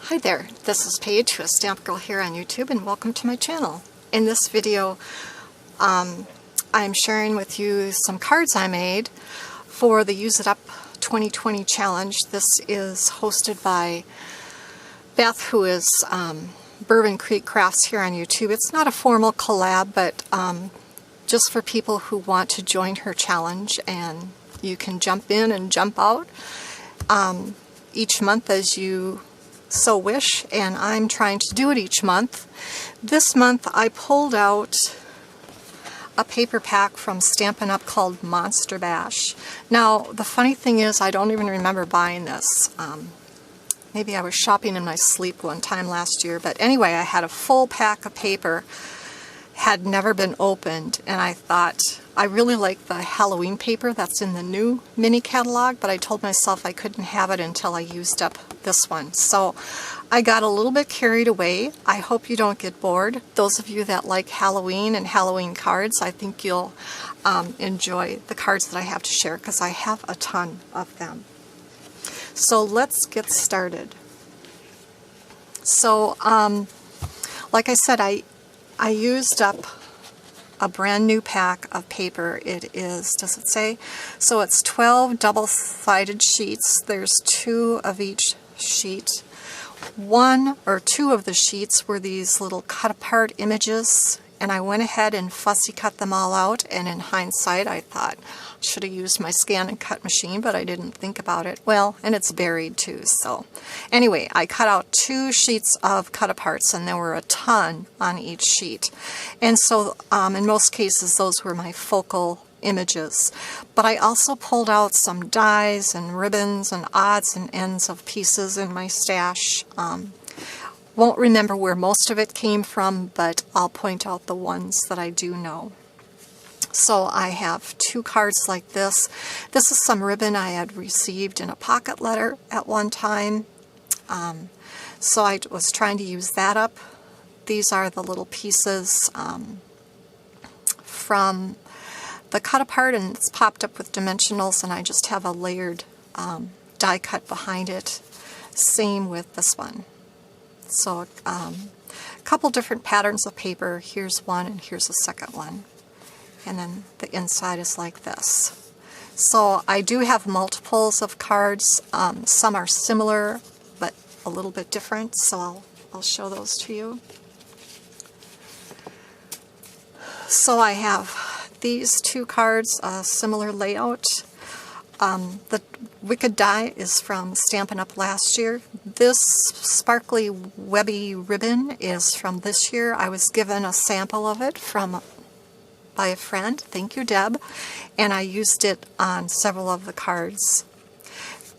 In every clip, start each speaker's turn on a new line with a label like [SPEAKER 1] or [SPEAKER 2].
[SPEAKER 1] Hi there, this is Paige, a Stamp Girl here on YouTube, and welcome to my channel. In this video, I'm sharing with you some cards I made for the Use It Up 2020 challenge. This is hosted by Beth, who is Bourbon Creek Crafts here on YouTube. It's not a formal collab, but just for people who want to join her challenge, and you can jump in and jump out each month as you so wish, and I'm trying to do it each month. This month I pulled out a paper pack from Stampin' Up! Called Monster Bash. Now the funny thing is, I don't even remember buying this. Maybe I was shopping in my sleep one time last year, but anyway, I had a full pack of paper, had never been opened, and I thought I really like the Halloween paper that's in the new mini catalog, but I told myself I couldn't have it until I used up this one. So I got a little bit carried away. I hope you don't get bored. Those of you that like Halloween and Halloween cards, I think you'll enjoy the cards that I have to share, because I have a ton of them. So let's get started. So like I said, I used up a brand new pack of paper. It is, does it say? So it's 12 double-sided sheets. There's 2 of each sheet. 1 or 2 of the sheets were these little cut-apart images, and I went ahead and fussy cut them all out, and in hindsight I thought I should have used my scan and cut machine, but I didn't think about it. Well, and it's buried too, so anyway, I cut out 2 sheets of cut-aparts, and there were a ton on each sheet. And so in most cases those were my focal images. But I also pulled out some dies and ribbons and odds and ends of pieces in my stash. Won't remember where most of it came from, but I'll point out the ones that I do know. So I have 2 cards like this. This is some ribbon I had received in a pocket letter at one time. So I was trying to use that up. These are the little pieces from the cut apart, and it's popped up with dimensionals, and I just have a layered die cut behind it. Same with this one. So a couple different patterns of paper. Here's one and here's the second one. And then the inside is like this. So I do have multiples of cards. Some are similar but a little bit different, so I'll show those to you. So I have these 2 cards, a similar layout. The Wicked die is from Stampin' Up! Last year. This sparkly webby ribbon is from this year. I was given a sample of it by a friend, thank you Deb, and I used it on several of the cards.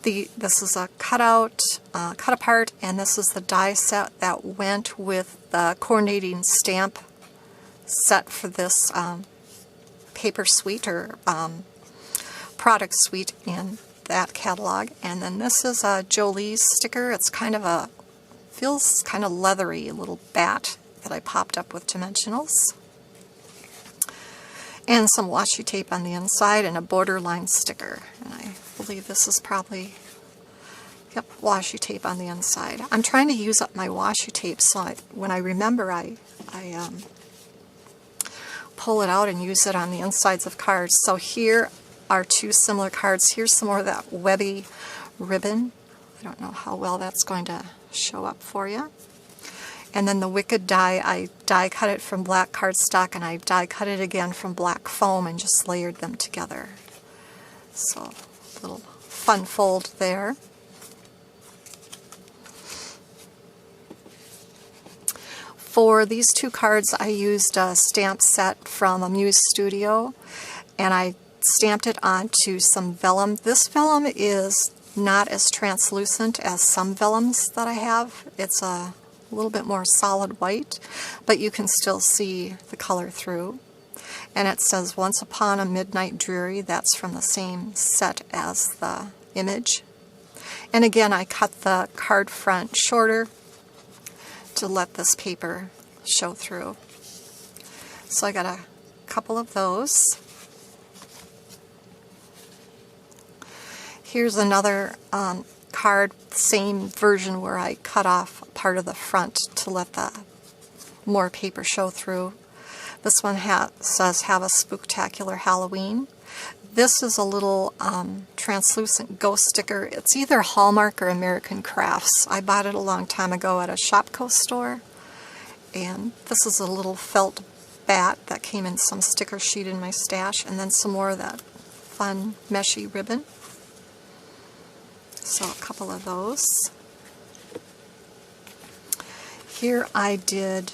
[SPEAKER 1] This is a cut apart, and this is the die set that went with the coordinating stamp set for this paper suite or product suite in that catalog. And then this is a Jolie's sticker. It's kind of feels kind of leathery, a little bat that I popped up with dimensionals. And some washi tape on the inside and a borderline sticker. And I believe this is probably, yep, washi tape on the inside. I'm trying to use up my washi tape, so when I remember I pull it out and use it on the insides of cards. So here are 2 similar cards. Here's some more of that webby ribbon. I don't know how well that's going to show up for you. And then the Wicked die, I die cut it from black cardstock, and I die cut it again from black foam and just layered them together. So a little fun fold there. For these 2 cards I used a stamp set from Amuse Studio, and I stamped it onto some vellum. This vellum is not as translucent as some vellums that I have. It's a little bit more solid white, but you can still see the color through. And it says Once Upon a Midnight Dreary. That's from the same set as the image. And again, I cut the card front shorter to let this paper show through. So I got a couple of those. Here's another card, same version where I cut off part of the front to let the more paper show through. This one says, "Have a Spooktacular Halloween." This is a little translucent ghost sticker. It's either Hallmark or American Crafts. I bought it a long time ago at a Shopko store. And this is a little felt bat that came in some sticker sheet in my stash, and then some more of that fun meshy ribbon. So a couple of those. Here I did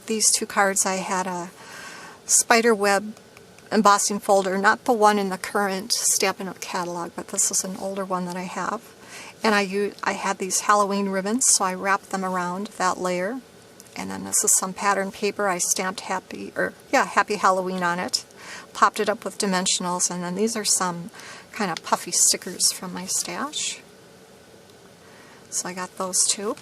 [SPEAKER 1] these two cards. I had a spider web embossing folder, not the one in the current Stampin' Up! Catalog, but this is an older one that I have. And I had these Halloween ribbons, so I wrapped them around that layer. And then this is some pattern paper. I stamped Happy Halloween on it. Popped it up with dimensionals, and then these are some kind of puffy stickers from my stash. So I got those too.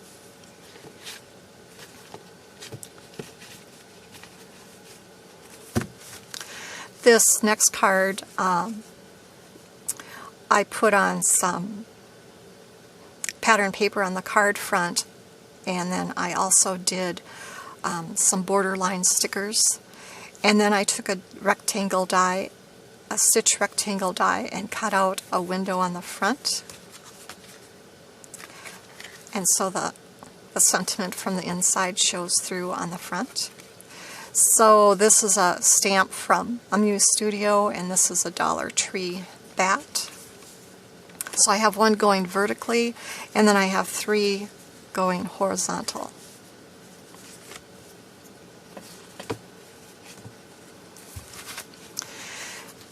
[SPEAKER 1] This next card, I put on some pattern paper on the card front, and then I also did some borderline stickers. And then I took a rectangle die, a stitch rectangle die, and cut out a window on the front. And so the sentiment from the inside shows through on the front. So this is a stamp from Amuse Studio, and this is a Dollar Tree bat. So I have one going vertically, and then I have 3 going horizontal.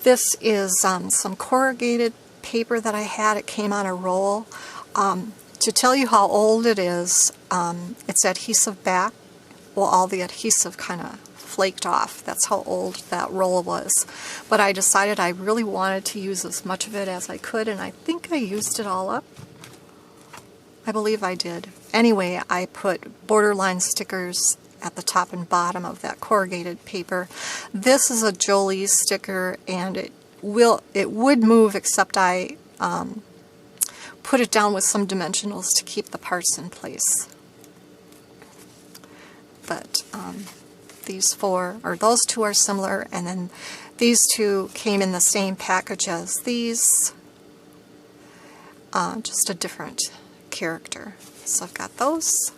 [SPEAKER 1] This is some corrugated paper that I had. It came on a roll. To tell you how old it is, it's adhesive back. Well, all the adhesive kind of flaked off. That's how old that roll was. But I decided I really wanted to use as much of it as I could, and I think I used it all up. I believe I did. Anyway, I put borderline stickers at the top and bottom of that corrugated paper. This is a Jolie sticker, and it would move, except I put it down with some dimensionals to keep the parts in place. But these those two are similar, and then these two came in the same package as these, just a different character. So I've got those.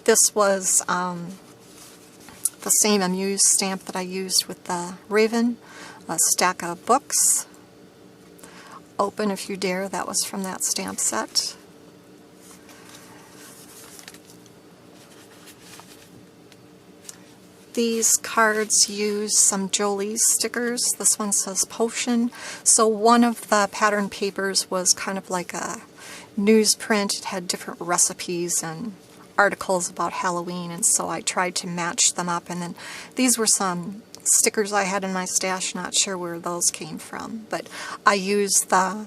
[SPEAKER 1] This was the same Amuse stamp that I used with the Raven, a stack of books. Open If You Dare, that was from that stamp set. These cards use some Jolie stickers. This one says Potion. So one of the pattern papers was kind of like a newsprint. It had different recipes and articles about Halloween, and so I tried to match them up. And then these were some stickers I had in my stash, not sure where those came from, but I used the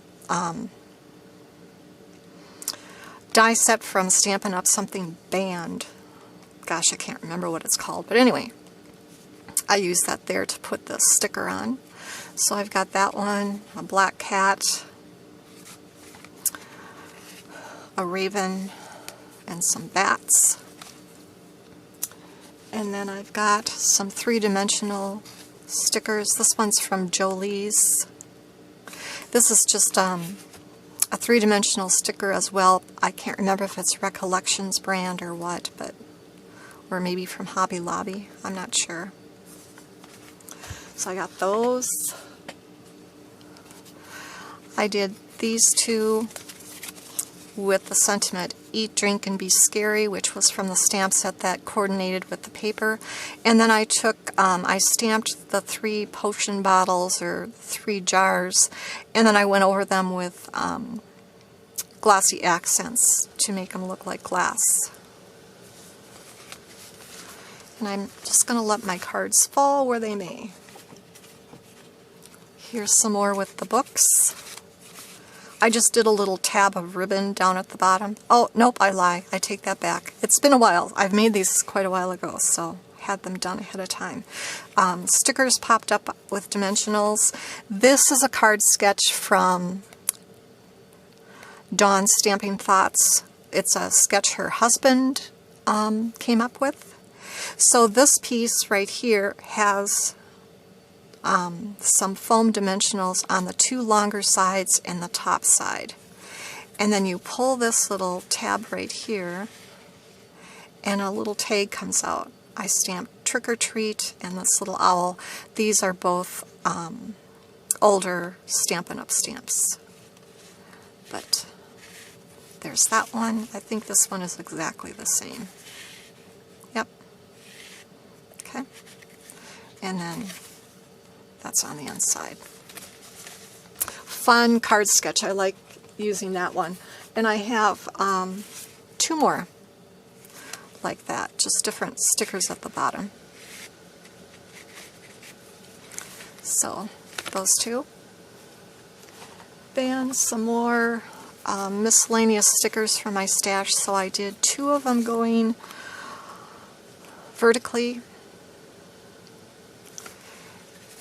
[SPEAKER 1] die set from Stampin' Up! Something Band. Gosh, I can't remember what it's called, but anyway, I used that there to put the sticker on. So I've got that one, a black cat, a raven, and some bats. And then I've got some 3-dimensional stickers. This one's from Jolie's. This is just a 3-dimensional sticker as well. I can't remember if it's Recollections brand or what, but or maybe from Hobby Lobby. I'm not sure. So I got those. I did these two with the sentiment, Eat, Drink, and Be Scary, which was from the stamp set that coordinated with the paper. And then I took, I stamped the 3 potion bottles, or 3 jars, and then I went over them with glossy accents to make them look like glass. And I'm just going to let my cards fall where they may. Here's some more with the books. I just did a little tab of ribbon down at the bottom. Oh, nope, I lie. I take that back. It's been a while. I've made these quite a while ago, so had them done ahead of time. Stickers popped up with dimensionals. This is a card sketch from Dawn's Stamping Thoughts. It's a sketch her husband came up with. So this piece right here has some foam dimensionals on the two longer sides and the top side. And then you pull this little tab right here and a little tag comes out. I stamped Trick or Treat and this little owl. These are both older Stampin' Up! Stamps. But there's that one. I think this one is exactly the same. Yep. Okay. And then that's on the inside. Fun card sketch. I like using that one. And I have 2 more like that, just different stickers at the bottom. So those 2. Then some more miscellaneous stickers from my stash. So I did 2 of them going vertically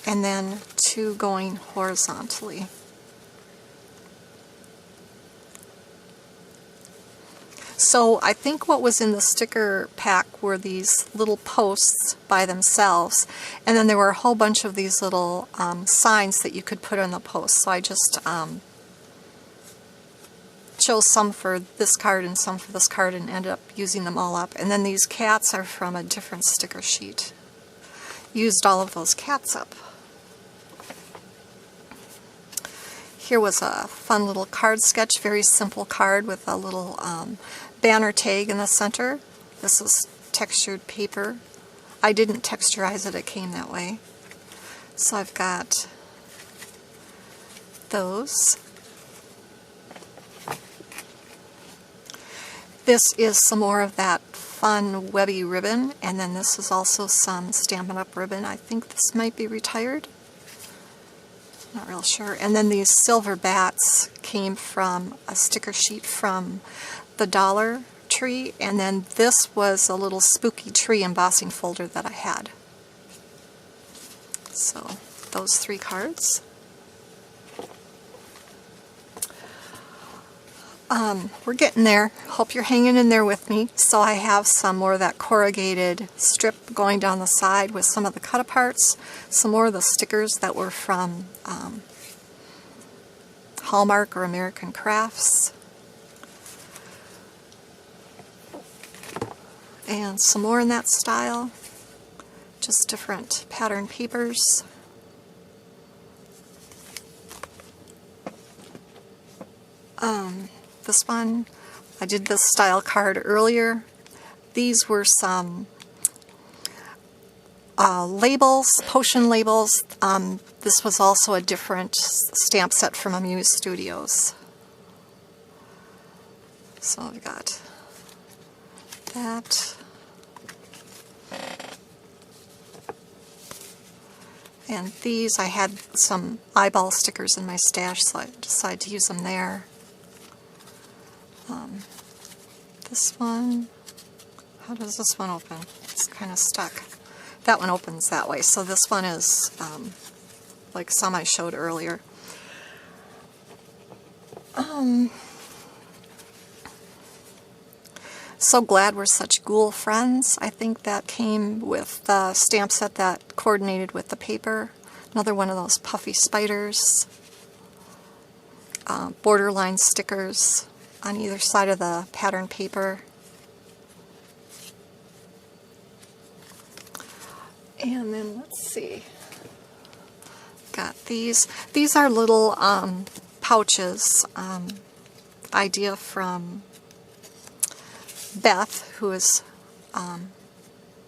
[SPEAKER 1] and then 2 going horizontally. So I think what was in the sticker pack were these little posts by themselves, and then there were a whole bunch of these little signs that you could put on the post. So I just chose some for this card and some for this card and ended up using them all up. And then these cats are from a different sticker sheet. Used all of those cats up. Here was a fun little card sketch, very simple card with a little banner tag in the center. This is textured paper. I didn't texturize it, it came that way. So I've got those. This is some more of that fun webby ribbon, and then this is also some Stampin' Up! Ribbon. I think this might be retired. Not real sure. And then these silver bats came from a sticker sheet from the Dollar Tree, and then this was a little spooky tree embossing folder that I had. So those 3 cards. We're getting there. Hope you're hanging in there with me. So I have some more of that corrugated strip going down the side with some of the cut-aparts, some more of the stickers that were from Hallmark or American Crafts, and some more in that style, just different pattern papers. This one, I did this style card earlier. These were some labels, potion labels. This was also a different stamp set from Amuse Studios. So I've got that. And these, I had some eyeball stickers in my stash, so I decided to use them there. This one, how does this one open? It's kind of stuck. That one opens that way, so this one is like some I showed earlier. So glad we're such ghoul friends. I think that came with the stamp set that coordinated with the paper. Another one of those puffy spiders. Borderline stickers on either side of the pattern paper. And then let's see. Got these. These are little pouches. Idea from Beth, who is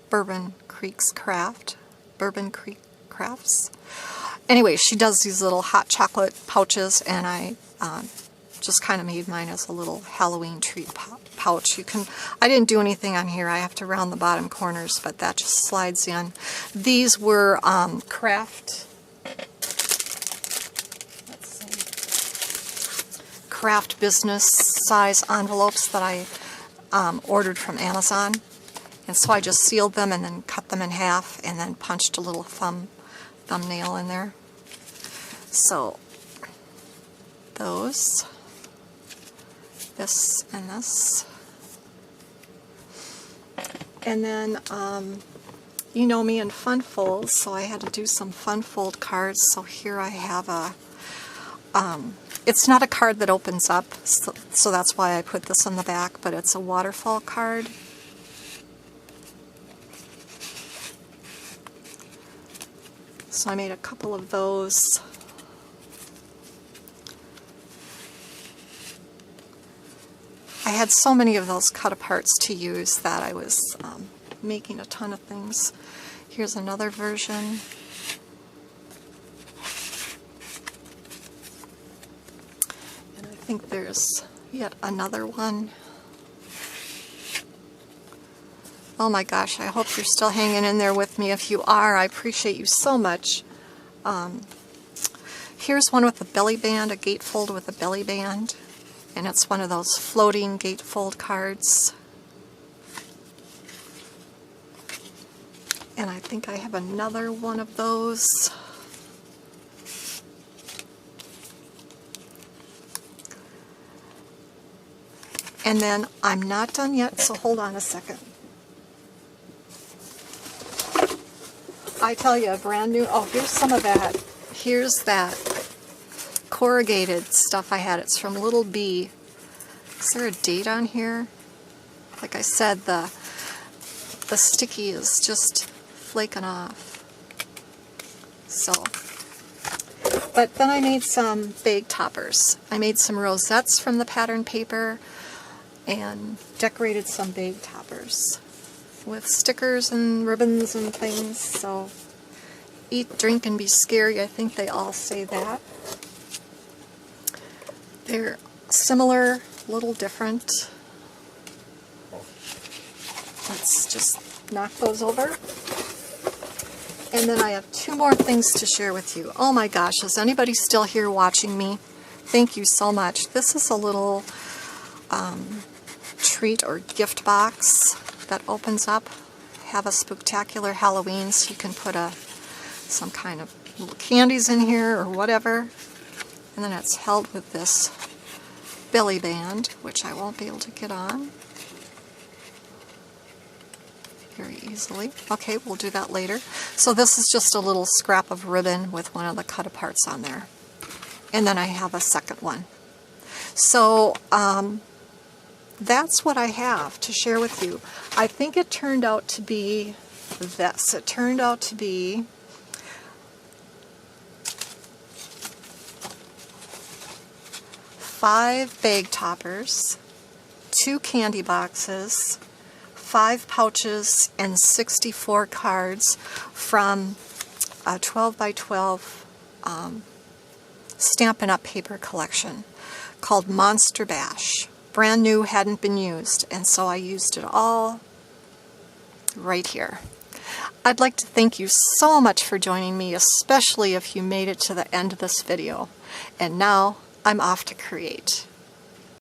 [SPEAKER 1] Bourbon Creek Crafts. Anyway, she does these little hot chocolate pouches, and I just kind of made mine as a little Halloween treat pouch. I didn't do anything on here. I have to round the bottom corners, but that just slides in. These were craft business size envelopes that I ordered from Amazon. And so I just sealed them and then cut them in half and then punched a little thumbnail in there. So those, this and this. And then you know me in fun folds, so I had to do some fun fold cards. So here I have a, it's not a card that opens up, so that's why I put this on the back, but it's a waterfall card. So I made a couple of those. I had so many of those cut aparts to use that I was making a ton of things. Here's another version. And I think there's yet another one. Oh my gosh, I hope you're still hanging in there with me. If you are, I appreciate you so much. Here's one with a belly band, a gatefold with a belly band. And it's one of those floating gatefold cards. And I think I have another one of those. And then I'm not done yet, so hold on a second. I tell you, a brand new, oh, here's some of that. Here's that corrugated stuff I had. It's from Little B. Is there a date on here? Like I said, the sticky is just flaking off. So, but then I made some bag toppers. I made some rosettes from the pattern paper and decorated some bag toppers with stickers and ribbons and things. So, eat, drink, and be scary. I think they all say that. They're similar, a little different. Let's just knock those over. And then I have two more things to share with you. Oh my gosh, is anybody still here watching me? Thank you so much. This is a little treat or gift box that opens up. Have a spooktacular Halloween, so you can put some kind of little candies in here or whatever. And then it's held with this belly band, which I won't be able to get on very easily. Okay, we'll do that later. So this is just a little scrap of ribbon with one of the cut aparts on there. And then I have a second one. So that's what I have to share with you. I think it turned out to be this. It turned out to be five bag toppers, 2 candy boxes, 5 pouches, and 64 cards from a 12 by 12 Stampin' Up! Paper collection called Monster Bash. Brand new, hadn't been used, and so I used it all right here. I'd like to thank you so much for joining me, especially if you made it to the end of this video. And now I'm off to create.